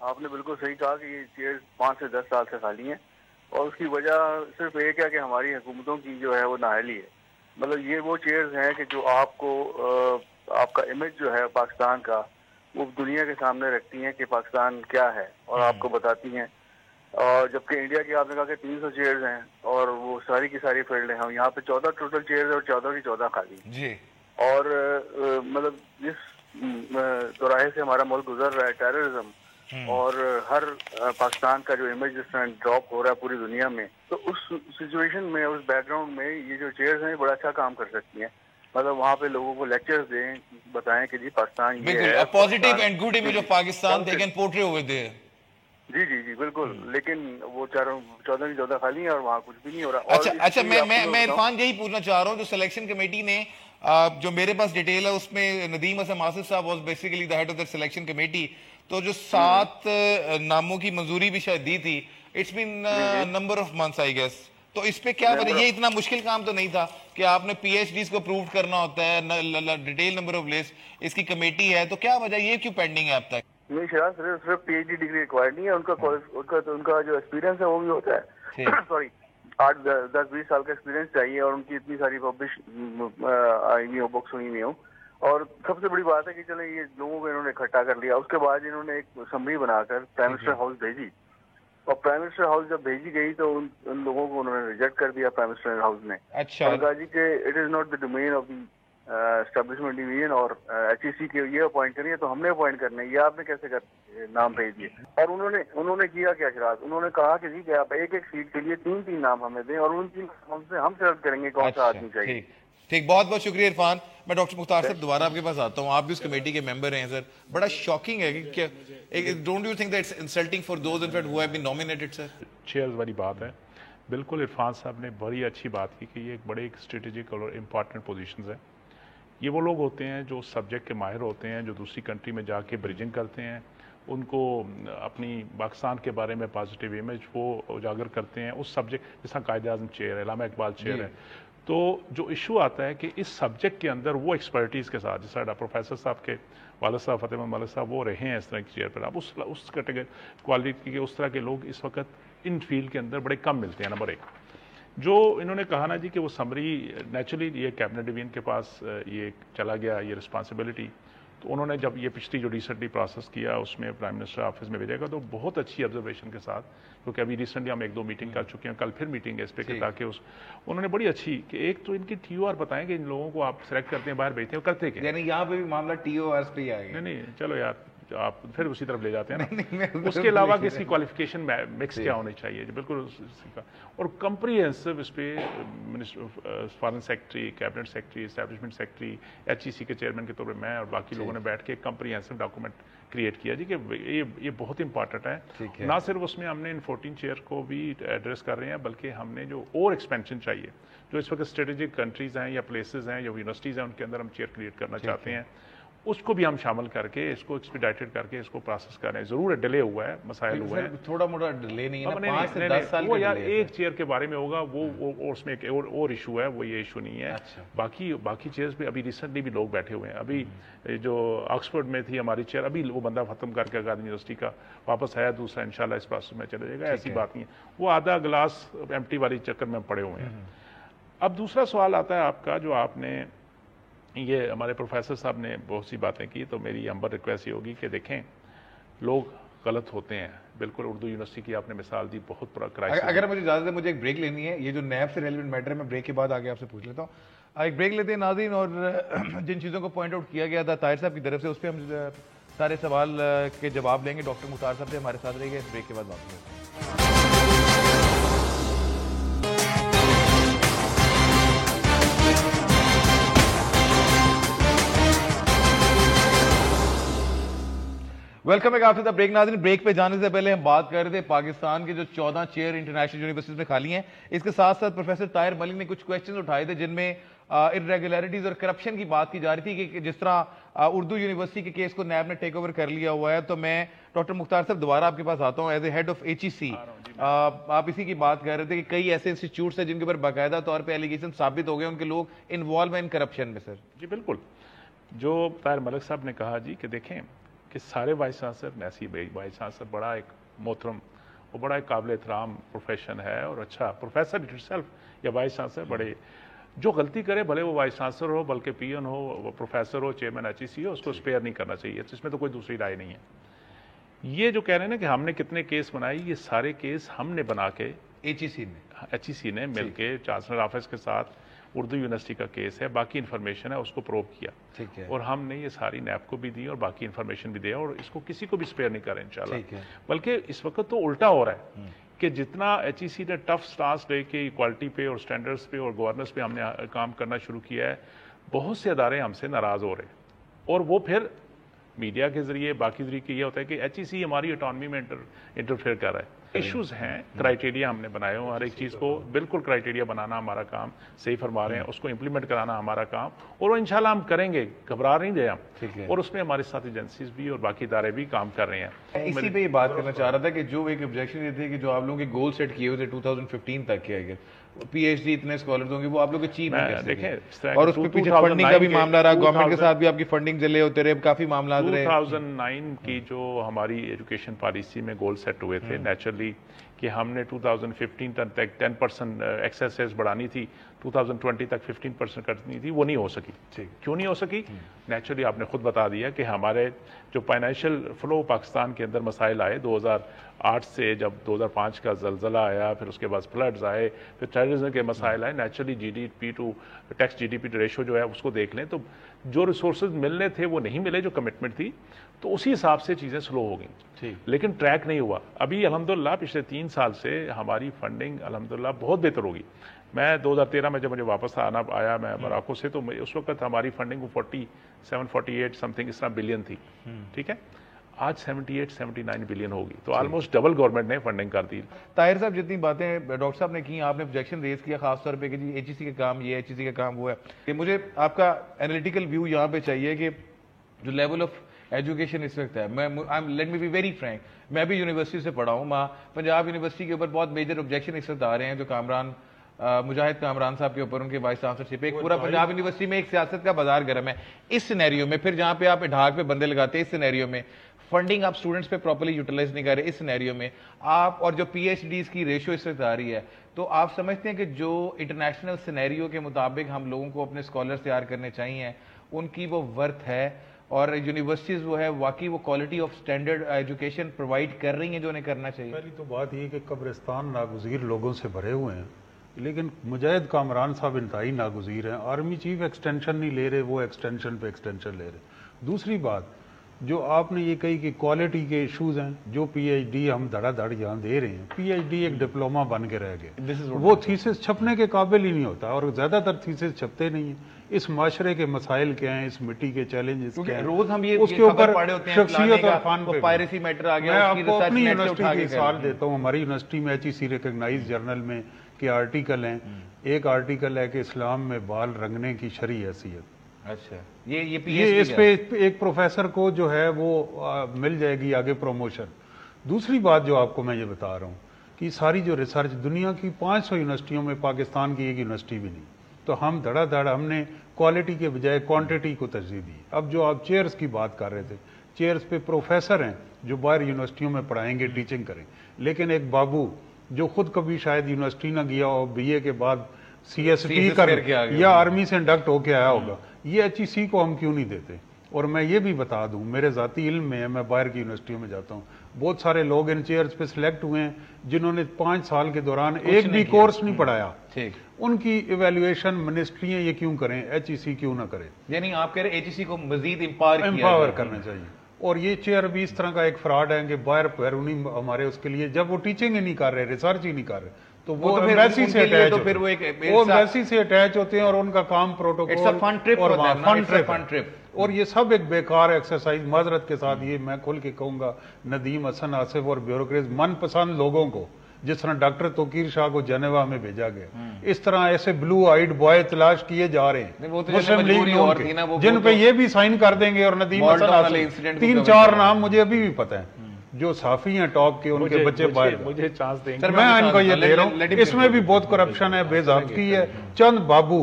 آپ نے بالکل صحیح کہا کہ یہ چیئر 5 سے 10 سال سے خالی ہیں, اور اس کی وجہ صرف ایک ہے کہ ہماری حکومتوں کی جو ہے وہ نااہلی ہے. مطلب یہ وہ چیئرز ہیں کہ جو آپ کو آپ کا امیج جو ہے پاکستان کا وہ دنیا کے سامنے رکھتی ہیں کہ پاکستان کیا ہے, اور آپ کو بتاتی ہیں. اور جبکہ انڈیا کی آپ نے کہا کہ 300 چیئرز ہیں اور وہ ساری کی ساری فیلڈ ہیں, یہاں پہ 14 ٹوٹل چیئرز ہیں اور 14 کی 14 خالی جی. اور مطلب جس دوراہے سے ہمارا ملک گزر رہا ہے, ٹیررزم, اور ہر پاکستان کا جو امیج جس طرح ڈراپ ہو رہا ہے پوری دنیا میں, تو اس سچویشن میں, اس بیک گراؤنڈ میں یہ جو چیئرز ہیں بڑا اچھا کام کر سکتی ہیں. مطلب وہاں پہ لوگوں کو لیکچرز دیں, بتائیں کہ جی پاکستان یہ ہے, positive and good image of Pakistan they can portray over there. جی جی جی بالکل. لیکن وہ 14 کی 14 خالی ہیں اور وہاں کچھ بھی نہیں ہو رہا. اچھا میں عرفان یہی پوچھنا چاہ رہا ہوں, جو سلیکشن کمیٹی نے جو میرے پاس ڈیٹیل ہے اس میں ندیم حسن آصف صاحب was basically the head of the selection committee, تو جو 7 ناموں کی منظوری بھی شاید دی تھی, it's been number of months I guess. تو اس پہ کیا وجہ, یہ اتنا مشکل کام تو نہیں تھا کہ آپ نے پی ایچ ڈیز کو اپروو کرنا ہوتا ہے, ڈیٹیل نمبر آف لسٹ, اس کی کمیٹی ہے, تو کیا وجہ, یہ کیوں پینڈنگ ہے اب تک؟ نہیں شراز, صرف P H D degree required نہیں ہے, ان کا جو ایکسپیرینس ہے وہ بھی ہوتا ہے. سوری 8-10-20 سال کا ایکسپیرینس چاہیے, اور ان کی اتنی ساری پبلش آئی ہوئی ہو, بکس ہوئی ہوئی ہوں. اور سب سے بڑی بات ہے کہ چلیں یہ لوگوں کو انہوں نے اکٹھا کر لیا, اس کے بعد انہوں نے ایک اسمبلی بنا کر پرائم منسٹر ہاؤس بھیجی, اور پرائم منسٹر ہاؤس جب بھیجی گئی تو ان لوگوں کو انہوں نے ریجیکٹ کر دیا پرائم منسٹر ہاؤس نے. اچھا, کہا جی کہ it is not the domain of the establishment division اور HEC کے یہ اپوائنٹ کریے تو ہم نے اپوائنٹ کرنے, یہ آپ نے کیسے نام بھیج دیے. اور انہوں نے کیا کیا شراز, انہوں نے کہا کہ جی کہ آپ ایک ایک سیٹ کے لیے 3 نام ہمیں دیں اور ان 3 ناموں سے ہم سلیکٹ کریں گے کون سا آدمی چاہیے. ٹھیک, بہت بہت شکریہ عرفان. میں ڈاکٹر مختار صاحب دوبارہ آپ کے پاس آتا ہوں, آپ بھی اس کمیٹی کے ممبر ہیں سر. بڑا شاکنگ ہے کہ don't you think that it's insulting for those in fact who have been nominated sir. Chairs والی بات ہے, بالکل عرفان صاحب نے بڑی اچھی بات کی کہ یہ ایک بڑے اسٹریٹجک اور امپارٹنٹ پوزیشنز ہیں. یہ وہ لوگ ہوتے ہیں جو سبجیکٹ کے ماہر ہوتے ہیں, جو دوسری کنٹری میں جا کے بریجنگ کرتے ہیں, ان کو اپنی پاکستان کے بارے میں پازیٹیو امیج وہ اجاگر کرتے ہیں اس سبجیکٹ, جس طرح قائد اعظم چیئر ہے, علامہ اقبال چیئر ہے. تو جو ایشو آتا ہے کہ اس سبجیکٹ کے اندر وہ ایکسپرٹیز کے ساتھ, جس طرح پروفیسر صاحب کے والد صاحب فتح محمد ملک صاحب وہ رہے ہیں اس طرح کی چیئر پر, اب اس کیٹیگری کوالٹی کے اس طرح کے لوگ اس وقت ان فیلڈ کے اندر بڑے کم ملتے ہیں. نمبر 1 جو انہوں نے کہا نا جی کہ وہ سمری نیچرلی یہ کیبنٹ ڈویژن کے پاس یہ چلا گیا یہ رسپانسبلٹی, تو انہوں نے جب یہ پچھلی جو ریسنٹلی پروسیس کیا اس میں پرائم منسٹر آفس میں بھیجے گا, تو بہت اچھی آبزرویشن کے ساتھ, کیونکہ ابھی ریسنٹلی ہم 1-2 میٹنگ کر چکے ہیں, کل پھر میٹنگ ہے اس پہ, کہ تاکہ انہوں نے بڑی اچھی کہ ایک تو ان کی TOR بتائیں کہ ان لوگوں کو آپ سلیکٹ کرتے ہیں باہر بھیجتے ہیں, کرتے کیا, یعنی یہاں پہ بھی معاملہ TORs پہ ہی آ گیا. نہیں چلو یار آپ پھر اسی طرف لے جاتے ہیں نا. اس کے علاوہ کس کی کوالیفیکیشن مکس کیا ہونی چاہیے, بالکل اسی کا, اور کمپریہنسو اس پہ foreign secretary, cabinet secretary, establishment secretary, HEC کے چیئرمین کے طور پہ میں اور باقی لوگوں نے بیٹھ کے کمپریہنسو ڈاکومنٹ کریٹ کیا جی کہ یہ بہت امپارٹنٹ ہے. نہ صرف اس میں ہم نے ان 14 چیئر کو بھی ایڈریس کر رہے ہیں, بلکہ ہم نے جو اور ایکسپینشن چاہیے, جو اس وقت اسٹریٹجک کنٹریز ہیں یا پلیسز ہیں یا یونیورسٹیز ہیں, ان کے اندر ہم چیئر کریٹ کرنا چاہتے ہیں, اس کو بھی ہم شامل کر کے اس کو ایکسپیڈائٹڈ کر کے اس کو پروسیس کر رہے ہیں. ضرور ہے ڈیلے ہوا ہے, مسائل ہوئے ہیں, تھوڑا موٹا ڈیلے نہیں ہے نا, 5 سے 10 سال وہ یار ایک چیئر کے بارے میں ہوگا, وہ اس میں ایک اور ایشو ہے, وہ یہ ایشو نہیں ہے. باقی چیئرز پہ ابھی ریسنٹلی بھی لوگ بیٹھے ہوئے ہیں. ابھی جو آکسفورڈ میں تھی ہماری چیئر, ابھی وہ بندہ ختم کر کے اکادمی یونیورسٹی کا واپس آیا, دوسرا انشاءاللہ اس پروسیس میں چلے جائے گا. ایسی بات نہیں ہے, وہ آدھا گلاس ایمٹی والی چکر میں پڑے ہوئے ہیں. اب دوسرا سوال آتا ہے آپ کا, جو آپ نے یہ ہمارے پروفیسر صاحب نے بہت سی باتیں کی, تو میری ہمبل ریکویسٹ یہ ہوگی کہ دیکھیں لوگ غلط ہوتے ہیں. بالکل اردو یونیورسٹی کی آپ نے مثال دی, بہت بڑا کرائسس. اگر مجھے اجازت ہے, مجھے ایک بریک لینی ہے, یہ جو نیب سے ریلیونٹ میٹر ہے میں بریک کے بعد آگے آپ سے پوچھ لیتا ہوں. ایک بریک لیتے ہیں ناظرین, اور جن چیزوں کو پوائنٹ آؤٹ کیا گیا تھا طاہر صاحب کی طرف سے, اس پہ ہم سارے سوال کے جواب لیں گے. ڈاکٹر مختار صاحب سے ہمارے ساتھ رہیے گا. بریک کے بعد واپس ہیں. Welcome back after the break. ناظرین, بریک پہ جانے سے پہلے ہم بات کر رہے تھے پاکستان کے جو 14 چیئر انٹرنیشنل یونیورسٹیز میں خالی ہیں. اس کے ساتھ ساتھ پروفیسر طاہر ملک نے کچھ کویسچنز اٹھائے تھے جن میں ارریگولرٹیز اور کرپشن کی بات کی جا رہی تھی, کہ جس طرح اردو یونیورسٹی کے کیس کو نیب نے ٹیک اوور کر لیا ہوا ہے. تو میں ڈاکٹر مختار صاحب دوبارہ آپ کے پاس آتا ہوں as a head of HEC. آپ اسی کی بات کر رہے تھے کہ کئی ایسے انسٹیٹیوٹس ہیں جن کے اوپر باقاعدہ طور پہ ایلیگیشن ثابت ہو گئے ان کے لوگ انوالو ہیں ان کرپشن میں. سر جی بالکل, جو طاہر ملک صاحب نے کہا جی کہ دیکھیں کہ سارے وائس چانسلر ایسی وائس چانسلر بڑا ایک محترم اور بڑا ایک قابل احترام پروفیشن ہے, اور اچھا پروفیسر اٹ سیلف یا وائس چانسلر بڑے, جو غلطی کرے بھلے وہ وائس چانسلر ہو, بلکہ PN ہو, وہ پروفیسر ہو, چیئرمین HEC ہو, اس کو اسپیئر نہیں کرنا چاہیے. اس میں تو کوئی دوسری رائے نہیں ہے. یہ جو کہہ رہے ہیں نا کہ ہم نے کتنے کیس بنائے, یہ سارے کیس ہم نے بنا کے HEC نے مل کے چانسلر آفس کے ساتھ اردو یونیورسٹی کا کیس ہے, باقی انفارمیشن ہے اس کو پروو کیا, اور ہم نے یہ ساری نیب کو بھی دی اور باقی انفارمیشن بھی دیا, اور اس کو کسی کو بھی اسپیئر نہیں کریں انشاءاللہ. بلکہ اس وقت تو الٹا ہو رہا ہے کہ جتنا HEC نے ٹف سٹانس لے کے ایکوالٹی پہ اور سٹینڈرڈز پہ اور گورننس پہ ہم نے کام کرنا شروع کیا ہے, بہت سے ادارے ہم سے ناراض ہو رہے ہیں, اور وہ پھر میڈیا کے ذریعے باقی ذریعے یہ ہوتا ہے کہ HEC ہماری اٹانومی میں انٹرفیئر کر رہا ہے. ایشوز ہیں, کرائیٹیریا ہم نے بنائے ہوں, ہر ایک چیز کو بالکل کرائیٹیریا بنانا ہمارا کام, صحیح فرما رہے ہیں, اس کو امپلیمنٹ کرانا ہمارا کام, اور وہ انشاءاللہ ہم کریں گے, گھبرا نہیں دیں ہم. اور اس میں ہمارے ساتھ ایجنسیز بھی اور باقی ادارے بھی کام کر رہے ہیں. اسی پہ یہ بات کرنا چاہ رہا تھا کہ جو ایک آبجیکشن یہ تھے کہ جو آپ لوگوں کے گول سیٹ کیے ہوئے تھے 2015 تک کے, اگر PhD اتنے اسکالرز ہوں گے وہ آپ لوگ اچیو نہیں کر سکتے, اور اس کے پیچھے فنڈنگ کا بھی معاملہ رہا, گورنمنٹ کے ساتھ بھی آپ کی فنڈنگ جلے ہوتے رہے, کافی معاملات رہے. 2009 کی جو ہماری ایجوکیشن پالیسی میں گول سیٹ ہوئے تھے نیچرلی کہ ہم نے 2015 تک 10% ایکسرسائز بڑھانی تھی, 2020 तक 15% करनी थी, वो नहीं हो सकी। क्यों नहीं हो सकी? नेचुरली आपने खुद बता दिया कि हमारे जो फाइनेंशियल फ्लो पाकिस्तान के अंदर मसाइल आए 2008 से, जब 2005 का जलजला आया, फिर उसके बाद फ्लड्स आए, फिर टेररिज्म के मसाइल आए, naturally GDP to tax GDP ratio जो है उसको देख लें तो जो रिसोर्सेज मिलने थे वो नहीं मिले, जो कमिटमेंट थी, तो उसी हिसाब से चीज़ें स्लो हो गई, लेकिन ट्रैक नहीं हुआ। अभी अल्हम्दुलिल्लाह पिछले 3 साल से हमारी फंडिंग अल्हम्दुलिल्लाह बहुत बेहतर होगी। मैं 2013 में जब मुझे वापस आया मैं मोरक्को से, तो उस वक्त हमारी फंडिंग 47-48 समथिंग इस तरह बिलियन थी, ठीक है। आज 78-79 बिलियन होगी, तो ऑलमोस्ट डबल गवर्नमेंट ने फंडिंग कर दी। ताहिर साहब, जितनी बातें डॉक्टर साहब ने की, आपने ऑब्जेक्शन रेज किया खास तौर पे कि जी एचईसी का काम ये, एचईसी का काम वो है, कि मुझे आपका एनालिटिकल व्यू यहाँ पे चाहिए कि जो लेवल ऑफ एजुकेशन इस वक्त है, let me be very Frank, मैं भी यूनिवर्सिटी से पढ़ा हूँ, पंजाब यूनिवर्सिटी के ऊपर बहुत मेजर ऑब्जेक्शन इस वक्त आ रहे हैं जो कामरान मुजाहिद कामरान साहब के ऊपर, उनके वाइस चांसलरशिप, एक पूरा पंजाब यूनिवर्सिटी में एक सियासत का बाजार गर्म है। इस सिनेरियो में फिर जहाँ पे आप ढाक पे बंदे लगाते हैं, इस सिनेरियो में फंडिंग आप स्टूडेंट्स पे प्रॉपर्ली यूटिलाइज नहीं कर रहे, इस सिनेरियो में आप, और जो पीएचडीज की रेशियो इस वक्त आ रही है, तो आप समझते हैं कि जो इंटरनेशनल सिनेरियो के मुताबिक हम लोगों को अपने स्कॉलर्स तैयार करने चाहिए, उनकी वो वर्थ है, और यूनिवर्सिटीज वो है वाकई वो quality of standard education provide कर रही हैं जो उन्हें करना चाहिए? पहली तो बात ये कि कब्रिस्तान नागुज़ीर लोगों से भरे हुए हैं, लेकिन मुजाहिद कामरान साहब इंतहाई नागुज़ीर हैं। आर्मी चीफ एक्सटेंशन नहीं ले रहे, वो एक्सटेंशन पे एक्सटेंशन ले रहे। दूसरी बात जो आपने ये कही कि क्वालिटी के इश्यूज हैं, जो पीएचडी हम धड़ाधड़ यहाँ दे रहे हैं, पीएचडी एक डिप्लोमा बन के रह गए, वो थीसिस छपने के काबिल ही नहीं होता, और ज्यादातर थीसिस छपते नहीं हैं। इस माशरे के मसाइल क्या हैं, इस मिट्टी के चैलेंजेस क्या हैं, रोज हम ये उसके ऊपर शख्सियत और फान पे पायरेसी मैटर आ गया। मैं आपको अपनी यूनिवर्सिटी की मिसाल देता हूँ। हमारी यूनिवर्सिटी में एचईसी रिकॉग्नाइज्ड जर्नल में के आर्टिकल हैं। एक आर्टिकल है कि इस्लाम में बाल रंगने की शरई हैसियत। अच्छा, ये इस पे एक प्रोफेसर को जो है वो मिल जाएगी आगे प्रमोशन। दूसरी बात जो आपको मैं ये बता रहा हूँ कि सारी जो रिसर्च दुनिया की 500 यूनिवर्सिटियों में पाकिस्तान की एक यूनिवर्सिटी भी नहीं, तो हम धड़ाधड़ हमने क्वालिटी के बजाय क्वांटिटी को तरजीह दी। अब जो आप चेयर्स की बात कर रहे थे, चेयर्स पे प्रोफेसर हैं जो बाहर यूनिवर्सिटियों में पढ़ाएंगे, टीचिंग करें, लेकिन एक बाबू जो खुद कभी शायद यूनिवर्सिटी ना गया हो, बीए के बाद सीएसटी कर या आर्मी से इंडक्ट होके आया होगा, ये एचईसी को हम क्यों नहीं देते? और मैं ये भी बता दूं, मेरे जाती इल्म में है, मैं बाहर की यूनिवर्सिटियों में जाता हूँ, बहुत सारे लोग इन चेयर्स पे सिलेक्ट हुए हैं जिन्होंने 5 साल के दौरान एक भी कोर्स नहीं पढ़ाया। उनकी इवेल्युएशन मिनिस्ट्रियां ये क्यों करें, एचईसी क्यों ना करे? यानी आप कह रहे हैं एचईसी को मजीद एम्पावर करना चाहिए। और ये चेयर भी इस तरह का एक फ्रॉड है कि बाहर बैरूनी हमारे उसके लिए, जब वो टीचिंग ही नहीं कर रहे, रिसर्च ही नहीं कर रहे, तो वो एम्बेसी से अटैच, तो फिर वो एम्बेसी से अटैच होते हैं और उनका काम प्रोटोकॉल फन ट्रिप, और ये सब एक बेकार एक्सरसाइज। माजरत के साथ ये मैं खुल के कहूंगा, नदीम हसन आसिफ और ब्यूरोक्रेट्स मनपसंद लोगों को, जिस तरह डॉक्टर तोकीर शाह को जेनेवा में भेजा गया, इस तरह ऐसे ब्लू आइड बॉय तलाश किए जा रहे हैं मुस्लिम लीग जिन पे ये भी साइन कर देंगे। और नदीम हसन आसिफ 3-4 नाम मुझे अभी भी पता है जो साफी हैं टॉप के, उनके बच्चे बाहर। मुझे चांस देंगे, मैं इनको ये दे रहा हूँ, इसमें भी बहुत करप्शन है, बेज़ाब्ती है। चंद बाबू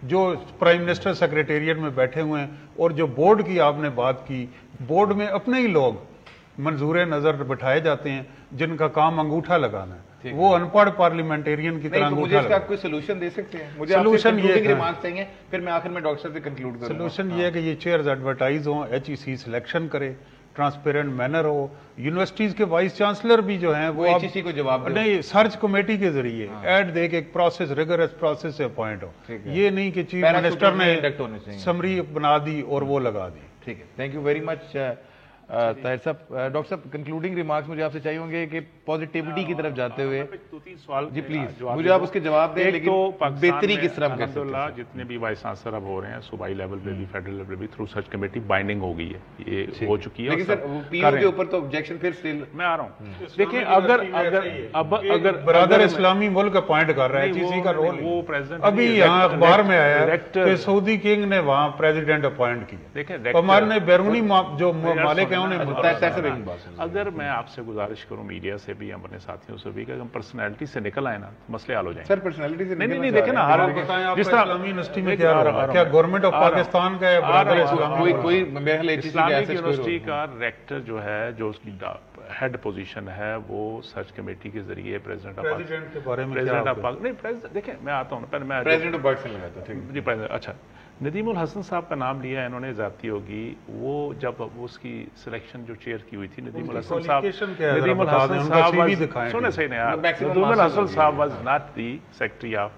जो प्राइम मिनिस्टर सेक्रेटेरिएट में बैठे हुए हैं, और जो बोर्ड की आपने बात की, बोर्ड में अपने ही लोग मंजूर नजर बैठाए जाते हैं जिनका काम अंगूठा लगाना है, वो अनपढ़ पार्लियामेंटेरियन की तरह। मुझे इसका कोई सोल्यूशन दे सकते हैं? मुझे सोल्यूशन ये चाहिए, फिर मैं आखिर में डॉक्टर से कंक्लूड करूंगा। सोल्यूशन ये है कि ये चेयर्स एडवर्टाइज हो, एचईसी सिलेक्शन करे, ट्रांसपेरेंट मैनर हो, यूनिवर्सिटीज के वाइस चांसलर भी जो हैं वो एचईसी को जवाब नहीं, सर्च कमेटी के जरिए ऐड दे के एक प्रोसेस, रिगरस प्रोसेस से अपॉइंट हो। ये नहीं कि चीफ मिनिस्टर ने समरी बना दी और वो लगा दी। ठीक है, thank you very much Tahir साहब। डॉक्टर साहब, कंक्लूडिंग रिमार्क्स मुझे आपसे चाहिए होंगे कि पॉजिटिविटी की तरफ जाते हुए 2-3 सवाल जी प्लीज मुझे आप उसके जवाब दें, लेकिन तो बेहतरी किस तरह कर सकते हैं? जितने भी वाइस चांसलर अब हो रहे हैं, सूबाई लेवल पे भी, फेडरल लेवल पे भी, थ्रू सर्च कमेटी बाइंडिंग हो गई है, ये हो चुकी है। लेकिन सर पीओ के ऊपर तो ऑब्जेक्शन फिर स्टिल मैं आ रहा हूँ। देखिए, अगर बरादर इस्लामी मुल्क अपॉइंट कर रहा है, एचईसी का रोल वो प्रेसिडेंट अभी यहाँ अखबार में आया है कि सऊदी किंग ने वहाँ प्रेसिडेंट अपॉइंट किया। देखिए, हमारे ने बैरूनी जो मालिक है उन्हें। अगर मैं आपसे गुजारिश करूं मीडिया से भी, अपने साथियों से भी, कि हम पर्सनैलिटी से निकल आए ना, मसले हल हो जाएंगे। सर पर्सनैलिटी से नहीं देखे ना, हर जिस तरह इस्लामी यूनिवर्सिटी में क्या गवर्नमेंट ऑफ पाकिस्तान का कोई इस्लामिक यूनिवर्सिटी का रेक्टर जो है, जो उसकी ہیڈ پوزیشن ہے وہ سرچ کمیٹی کے ذریعے پریزیڈنٹ کے بارے میں نہیں دیکھیں میں آتا ہوں پہلے میں پریزیڈنٹ برڈ سے لگاتا ہوں جی پریزیڈنٹ اچھا ندیم الحسن صاحب کا نام لیا انہوں نے ذاتی ہوگی وہ جب اس کی سلیکشن جو چیئر کی ہوئی تھی ندیم الحسن صاحب سونے صحیح نہیں یار ندیم الحسن صاحب was not the secretary of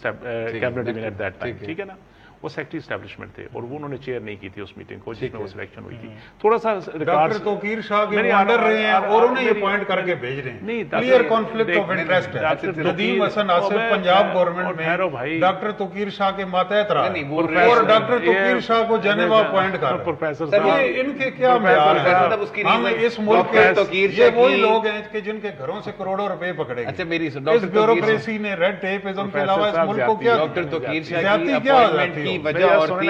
cabinet at that time ٹھیک ہے نا وہ سیکرٹری اسٹیبلشمنٹ تھے اور وہ انہوں نے چیئر نہیں کی تھی اس میٹنگ کو جس میں وہ سلیکشن ہوئی تھی تھوڑا سا ڈاکٹر توقیر شاہ کے انڈر رہے ہیں اور انہیں یہ اپوائنٹ کر کے بھیج رہے ہیں کلیئر کانفلکٹ آف انٹرسٹ ہے ندیم حسن آصف پنجاب گورنمنٹ میں ڈاکٹر توقیر شاہ کے ماتحت رہا اور ڈاکٹر توقیر شاہ کو جنیوا اپوائنٹ کر پروفیسر صاحب ان کے کیا معیار ہیں ہم اس ملک کے یہ وہی لوگ ہیں کہ جن کے گھروں سے کروڑوں روپے پکڑے گئے اس بیوروکریسی نے ریڈ ٹیپزم کے علاوہ اس ملک کو کیا ڈاکٹر توقیر شاہ کی اپوائنٹمنٹ کی وجہ اور تھی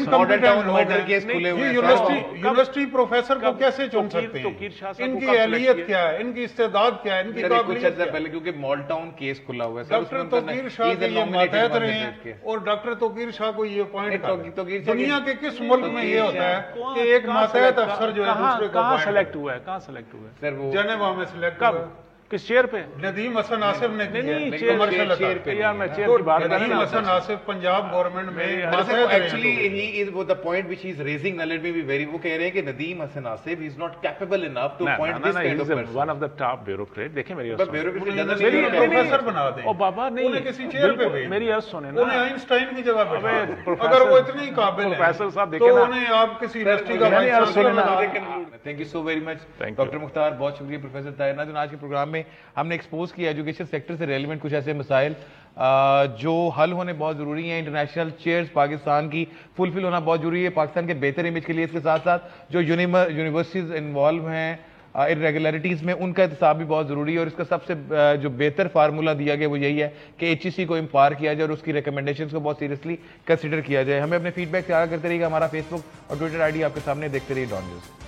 ماڈل ٹاؤن مرڈر کیس کھلے ہوئے یونیورسٹی پروفیسر کو کیسے چن سکتے ہیں ان کی اہلیت کیا ہے ان کی استعداد کیا ہے ان کی قابلیت کیا ہے پہلے کیونکہ ماڈل ٹاؤن کیس کھلا ہوا ہے ڈاکٹر توقیر شاہ کے یہ ماتحت رہے ہیں اور ڈاکٹر توقیر شاہ کو یہ اپوائنٹ کر دنیا کے کس ملک میں یہ ہوتا ہے کہ ایک ماتحت افسر جو ہے دوسرے کو کہاں سلیکٹ ہوا ہے کہاں سلیکٹ ہوا ہے سر وہ جنیوا میں سلیکٹ ہوا کس چیئر پہ ندیم حسن آصف نے کمرشل چیئر پہ یار میں چیئر کی بات کر رہا ہوں ندیم حسن آصف پنجاب گورنمنٹ میں actually he is the point which he is raising now let me be very وہ کہہ رہے ہیں کہ Nadeem Hasan Asif he is not capable enough to appoint this kind of person one of the top bureaucrat دیکھیں میری professor بنا دیں او بابا نہیں انہیں کسی چیئر پہ بھیج میری عرض سنیں نا انہیں آئنسٹائن کی جگہ پہ اگر وہ اتنے ہی قابل ہیں پروفیسر صاحب دیکھیں تو نا انہیں آپ کسی یونیورسٹی کا وائس چانسلر بنا دیں thank you so very much doctor Mukhtar بہت شکریہ پروفیسر طاہر ناظرین آج کے پروگرام میں ہم نے ایکسپوز کیا ایجوکیشن سیکٹر سے ریلیونٹ کچھ ایسے مسائل جو حل ہونے بہت ضروری ہیں انٹرنیشنل چیئرز پاکستان کی فلفل ہونا بہت ضروری ہے پاکستان کے بہتر امیج کے لیے اس کے ساتھ ساتھ جو یونیورسٹیز انوالو ہیں irregularities میں ان کا احتساب بھی بہت ضروری ہے اور اس کا سب سے جو بہتر فارمولہ دیا گیا وہ یہی ہے کہ ایچ ای سی کو امپار کیا جائے اور اس کی ریکمنڈیشنز کو بہت سیریسلی کنسیڈر کیا جائے ہمیں اپنے فیڈ بیک سے آگاہ کرتے رہیے گا ہمارا فیس بک اور ٹویٹر آئی ڈی آپ کے سامنے دیکھتے رہیے ڈان نیوز